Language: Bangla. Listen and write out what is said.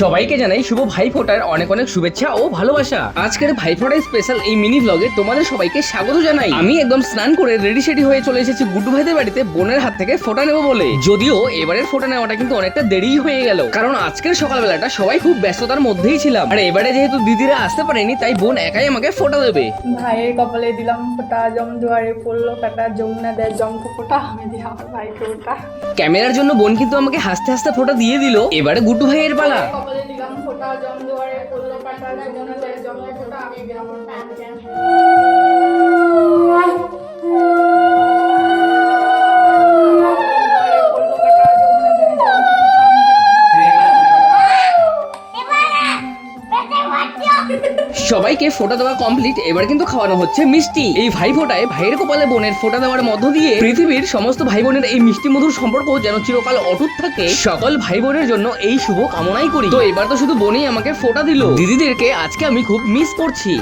সবাইকে জানাই শুভ ভাইফোঁটার অনেক অনেক শুভেচ্ছা ও ভালোবাসা। আজকের ভাইফোঁটার স্পেশাল এই মিনি ব্লগে তোমাদের সবাইকে স্বাগত জানাই। আমি একদম স্নান করে রেডি সেডি হয়ে চলে এসেছি গুড্ডু ভাইদের বাড়িতে বোনের হাত থেকে ফোঁটা নেবো বলে। যদিও এবারের ফোঁটা নেওয়াটা কিন্তু অনেকটা দেরি হয়ে গেল, কারণ আজকের সকালবেলাটা সবাই খুব ব্যস্ততার মধ্যেই ছিলাম। আর এবারে যেহেতু দিদিরা আসতে পারেনি, তাই বোন একাই আমাকে ফোঁটা দেবে। ভাইয়ের কপালে দিলাম ফোঁটা, জম দুয়ারে পড়লো কাটা, যমুনা দেয় জমকে ফোঁটা, আমি দিলাম ভাইকে ফোঁটা। ক্যামেরার জন্য বোন কিন্তু আমাকে হাসতে হাসতে ফোঁটা দিয়ে দিল। এবারে গুড্ডু ভাইয়ের পালা। কপালে দিলাম ফোঁটা, জম দুয়ারে পড়লো কাটা, যমুনা দেয় জমকে ফোঁটা, আমি দিলাম ফোঁটা। সবাইকে ফোঁটা দেওয়া কমপ্লিট, এবার কিন্তু খাওয়ানো হচ্ছে মিষ্টি। এই ভাই ফোঁটায় ভাইয়ের কপালে বোনের ফোঁটা দেওয়ার মধ্য দিয়ে পৃথিবীর সমস্ত ভাই বোনের এই মিষ্টি মধুর সম্পর্ক যেন চিরকাল অটুট থাকে, সকল ভাই বোনের জন্য এই শুভ কামনাই করি। তো এবার তো শুধু বোনই আমাকে ফোঁটা দিল, দিদিদেরকে আজকে আমি খুব মিস করছি।